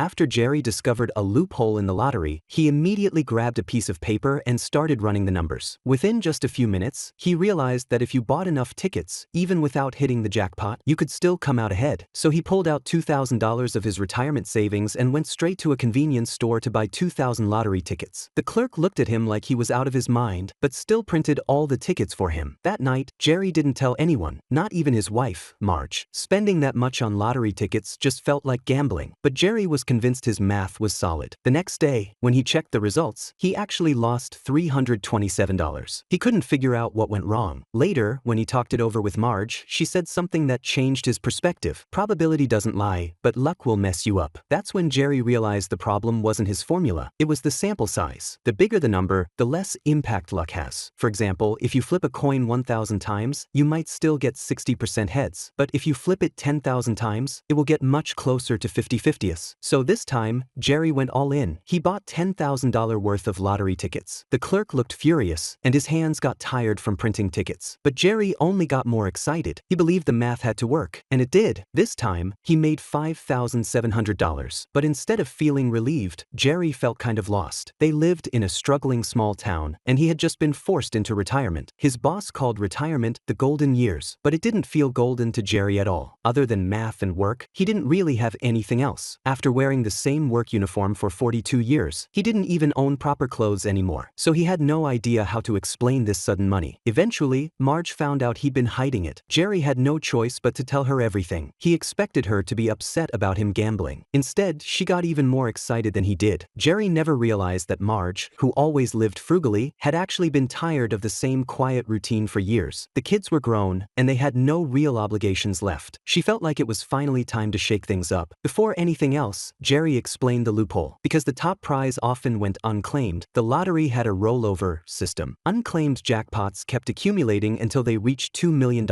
After Jerry discovered a loophole in the lottery, he immediately grabbed a piece of paper and started running the numbers. Within just a few minutes, he realized that if you bought enough tickets, even without hitting the jackpot, you could still come out ahead. So he pulled out $2,000 of his retirement savings and went straight to a convenience store to buy 2,000 lottery tickets. The clerk looked at him like he was out of his mind, but still printed all the tickets for him. That night, Jerry didn't tell anyone, not even his wife, Marge. Spending that much on lottery tickets just felt like gambling, but Jerry was convinced his math was solid. The next day, when he checked the results, he actually lost $327. He couldn't figure out what went wrong. Later, when he talked it over with Marge, she said something that changed his perspective. Probability doesn't lie, but luck will mess you up. That's when Jerry realized the problem wasn't his formula, it was the sample size. The bigger the number, the less impact luck has. For example, if you flip a coin 1,000 times, you might still get 60% heads, but if you flip it 10,000 times, it will get much closer to 50/50ths. So this time, Jerry went all in. He bought $10,000 worth of lottery tickets. The clerk looked furious, and his hands got tired from printing tickets. But Jerry only got more excited. He believed the math had to work, and it did. This time, he made $5,700. But instead of feeling relieved, Jerry felt kind of lost. They lived in a struggling small town, and he had just been forced into retirement. His boss called retirement the golden years, but it didn't feel golden to Jerry at all. Other than math and work, he didn't really have anything else. After wearing the same work uniform for 42 years, he didn't even own proper clothes anymore, so he had no idea how to explain this sudden money. Eventually, Marge found out he'd been hiding it. Jerry had no choice but to tell her everything. He expected her to be upset about him gambling. Instead, she got even more excited than he did. Jerry never realized that Marge, who always lived frugally, had actually been tired of the same quiet routine for years. The kids were grown, and they had no real obligations left. She felt like it was finally time to shake things up. Before anything else, Jerry explained the loophole. Because the top prize often went unclaimed, the lottery had a rollover system. Unclaimed jackpots kept accumulating until they reached $2 million,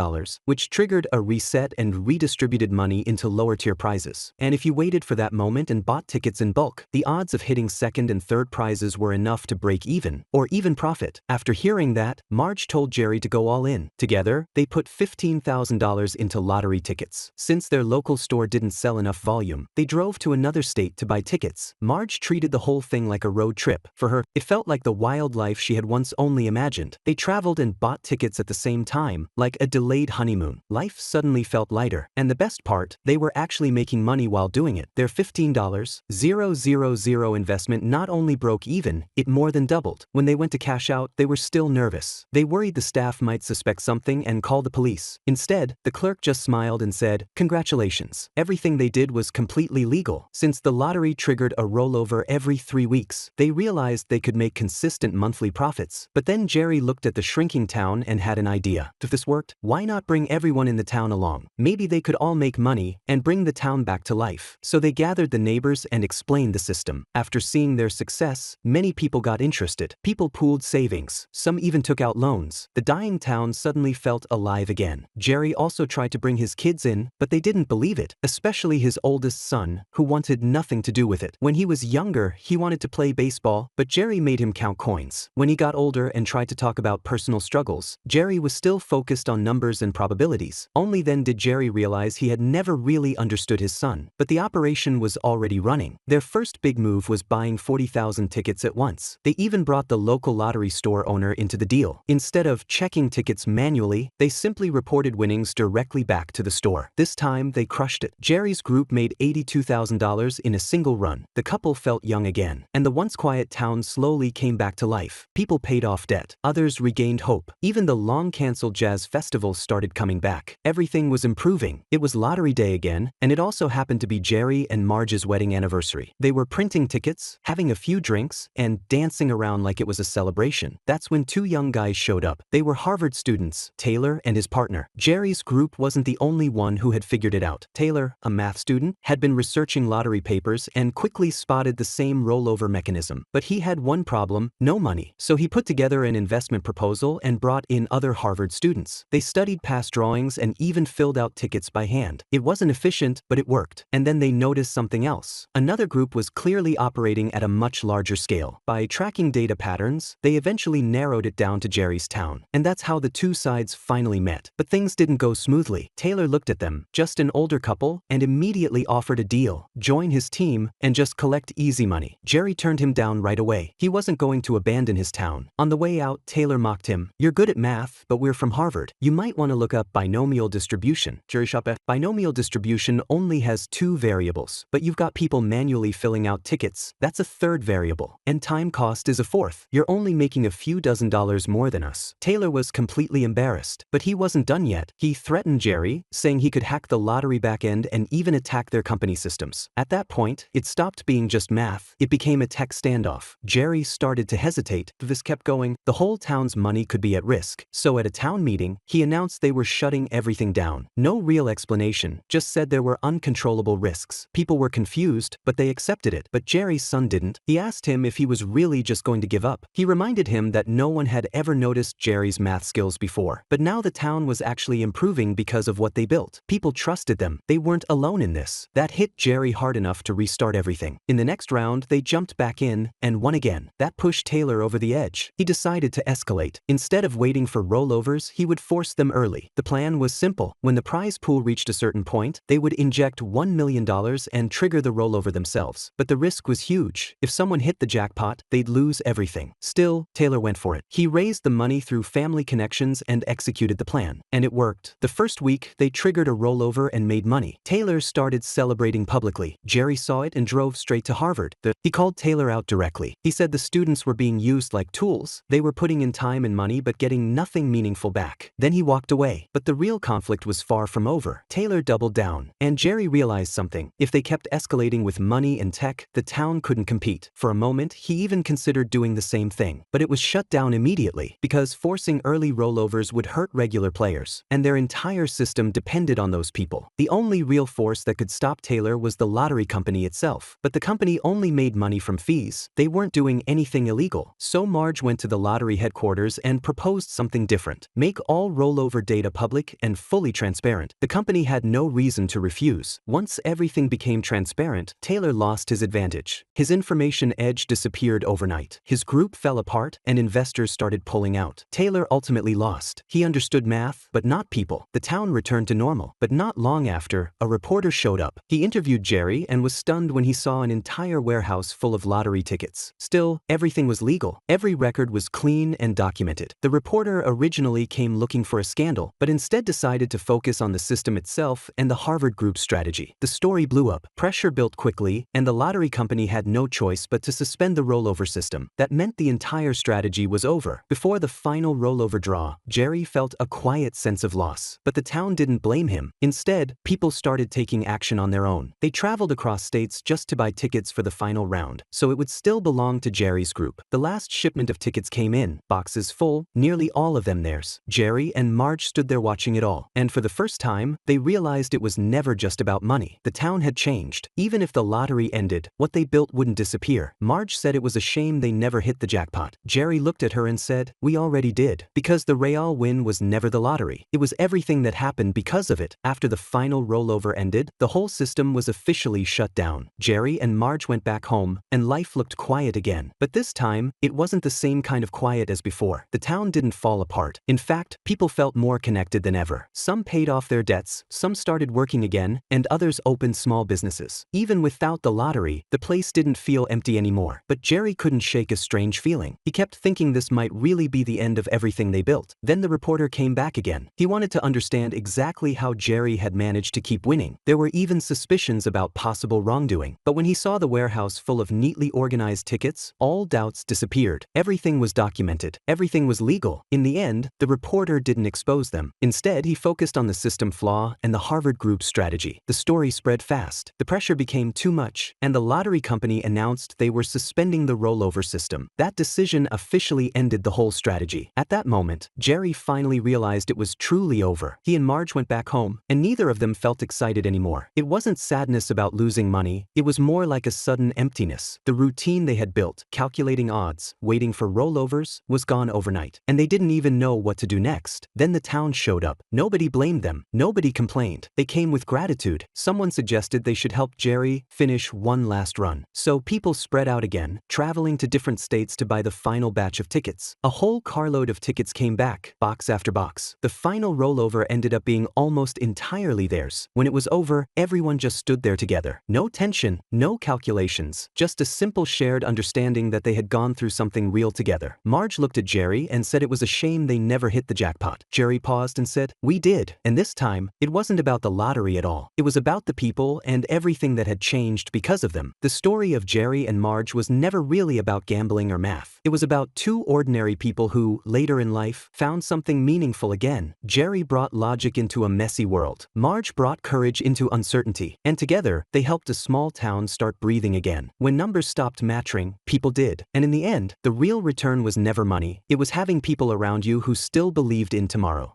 which triggered a reset and redistributed money into lower-tier prizes. And if you waited for that moment and bought tickets in bulk, the odds of hitting second and third prizes were enough to break even, or even profit. After hearing that, Marge told Jerry to go all in. Together, they put $15,000 into lottery tickets. Since their local store didn't sell enough volume, they drove to another state to buy tickets. Marge treated the whole thing like a road trip. For her, it felt like the wild life she had once only imagined. They traveled and bought tickets at the same time, like a delayed honeymoon. Life suddenly felt lighter, and the best part, they were actually making money while doing it. Their $15,000 investment not only broke even, it more than doubled. When they went to cash out, they were still nervous. They worried the staff might suspect something and call the police. Instead, the clerk just smiled and said, "Congratulations. Everything they did was completely legal." Since the lottery triggered a rollover every 3 weeks, they realized they could make consistent monthly profits. But then Jerry looked at the shrinking town and had an idea. If this worked, why not bring everyone in the town along? Maybe they could all make money and bring the town back to life. So they gathered the neighbors and explained the system. After seeing their success, many people got interested. People pooled savings. Some even took out loans. The dying town suddenly felt alive again. Jerry also tried to bring his kids in, but they didn't believe it, especially his oldest son, who wanted nothing to do with it. When he was younger, he wanted to play baseball, but Jerry made him count coins. When he got older and tried to talk about personal struggles, Jerry was still focused on numbers and probabilities. Only then did Jerry realize he had never really understood his son. But the operation was already running. Their first big move was buying 40,000 tickets at once. They even brought the local lottery store owner into the deal. Instead of checking tickets manually, they simply reported winnings directly back to the store. This time, they crushed it. Jerry's group made $82,000 in a single run. The couple felt young again, and the once quiet town slowly came back to life. People paid off debt. Others regained hope. Even the long-canceled jazz festival started coming back. Everything was improving. It was lottery day again, and it also happened to be Jerry and Marge's wedding anniversary. They were printing tickets, having a few drinks, and dancing around like it was a celebration. That's when two young guys showed up. They were Harvard students, Taylor and his partner. Jerry's group wasn't the only one who had figured it out. Taylor, a math student, had been researching lottery papers and quickly spotted the same rollover mechanism. But he had one problem: no money. So he put together an investment proposal and brought in other Harvard students. They studied past drawings and even filled out tickets by hand. It wasn't efficient, but it worked. And then they noticed something else. Another group was clearly operating at a much larger scale. By tracking data patterns, they eventually narrowed it down to Jerry's town. And that's how the two sides finally met. But things didn't go smoothly. Taylor looked at them, just an older couple, and immediately offered a deal: join join his team and just collect easy money. Jerry turned him down right away. He wasn't going to abandon his town. On the way out, Taylor mocked him. "You're good at math, but we're from Harvard. You might want to look up binomial distribution." Jerry shop at binomial distribution only has two variables, but you've got people manually filling out tickets. That's a third variable. And time cost is a fourth. You're only making a few $dozen more than us. Taylor was completely embarrassed, but he wasn't done yet. He threatened Jerry, saying he could hack the lottery backend and even attack their company systems. At that point, it stopped being just math. It became a tech standoff. Jerry started to hesitate. If this kept going, the whole town's money could be at risk. So at a town meeting, he announced they were shutting everything down. No real explanation, just said there were uncontrollable risks. People were confused, but they accepted it. But Jerry's son didn't. He asked him if he was really just going to give up. He reminded him that no one had ever noticed Jerry's math skills before. But now the town was actually improving because of what they built. People trusted them. They weren't alone in this. That hit Jerry hard enough to restart everything. In the next round, they jumped back in and won again. That pushed Taylor over the edge. He decided to escalate. Instead of waiting for rollovers, he would force them early. The plan was simple. When the prize pool reached a certain point, they would inject $1 million and trigger the rollover themselves. But the risk was huge. If someone hit the jackpot, they'd lose everything. Still, Taylor went for it. He raised the money through family connections and executed the plan. And it worked. The first week, they triggered a rollover and made money. Taylor started celebrating publicly. Jerry saw it and drove straight to Harvard. He called Taylor out directly. He said the students were being used like tools. They were putting in time and money but getting nothing meaningful back. Then he walked away. But the real conflict was far from over. Taylor doubled down. And Jerry realized something. If they kept escalating with money and tech, the town couldn't compete. For a moment, he even considered doing the same thing. But it was shut down immediately because forcing early rollovers would hurt regular players. And their entire system depended on those people. The only real force that could stop Taylor was the lottery company itself. But the company only made money from fees. They weren't doing anything illegal. So Marge went to the lottery headquarters and proposed something different. Make all rollover data public and fully transparent. The company had no reason to refuse. Once everything became transparent, Taylor lost his advantage. His information edge disappeared overnight. His group fell apart and investors started pulling out. Taylor ultimately lost. He understood math, but not people. The town returned to normal. But not long after, a reporter showed up. He interviewed Jerry and was stunned when he saw an entire warehouse full of lottery tickets. Still, everything was legal. Every record was clean and documented. The reporter originally came looking for a scandal, but instead decided to focus on the system itself and the Harvard Group's strategy. The story blew up. Pressure built quickly, and the lottery company had no choice but to suspend the rollover system. That meant the entire strategy was over. Before the final rollover draw, Jerry felt a quiet sense of loss. But the town didn't blame him. Instead, people started taking action on their own. They traveled across states just to buy tickets for the final round, so it would still belong to Jerry's group. The last shipment of tickets came in, boxes full, nearly all of them theirs. Jerry and Marge stood there watching it all, and for the first time, they realized it was never just about money. The town had changed. Even if the lottery ended, what they built wouldn't disappear. Marge said it was a shame they never hit the jackpot. Jerry looked at her and said, "We already did." Because the real win was never the lottery. It was everything that happened because of it. After the final rollover ended, the whole system was officially shut down. Jerry and Marge went back home, and life looked quiet again. But this time, it wasn't the same kind of quiet as before. The town didn't fall apart. In fact, people felt more connected than ever. Some paid off their debts, some started working again, and others opened small businesses. Even without the lottery, the place didn't feel empty anymore. But Jerry couldn't shake a strange feeling. He kept thinking this might really be the end of everything they built. Then the reporter came back again. He wanted to understand exactly how Jerry had managed to keep winning. There were even suspicions about possible wrongdoing. But when he saw the warehouse full of neatly organized tickets, all doubts disappeared. Everything was documented. Everything was legal. In the end, the reporter didn't expose them. Instead, he focused on the system flaw and the Harvard Group's strategy. The story spread fast. The pressure became too much, and the lottery company announced they were suspending the rollover system. That decision officially ended the whole strategy. At that moment, Jerry finally realized it was truly over. He and Marge went back home, and neither of them felt excited anymore. It wasn't sadness about losing money, it was more like a sudden emptiness. The routine they had built, calculating odds, waiting for rollovers, was gone overnight. And they didn't even know what to do next. Then the town showed up. Nobody blamed them. Nobody complained. They came with gratitude. Someone suggested they should help Jerry finish one last run. So people spread out again, traveling to different states to buy the final batch of tickets. A whole carload of tickets came back, box after box. The final rollover ended up being almost entirely theirs. When it was over, everyone just stood there together. together. No tension, no calculations, just a simple shared understanding that they had gone through something real together. Marge looked at Jerry and said it was a shame they never hit the jackpot. Jerry paused and said, "We did. And this time, it wasn't about the lottery at all. It was about the people and everything that had changed because of them." The story of Jerry and Marge was never really about gambling or math. It was about two ordinary people who, later in life, found something meaningful again. Jerry brought logic into a messy world. Marge brought courage into uncertainty. And together, they helped a small town start breathing again. When numbers stopped matching, people did. And in the end, the real return was never money. It was having people around you who still believed in tomorrow.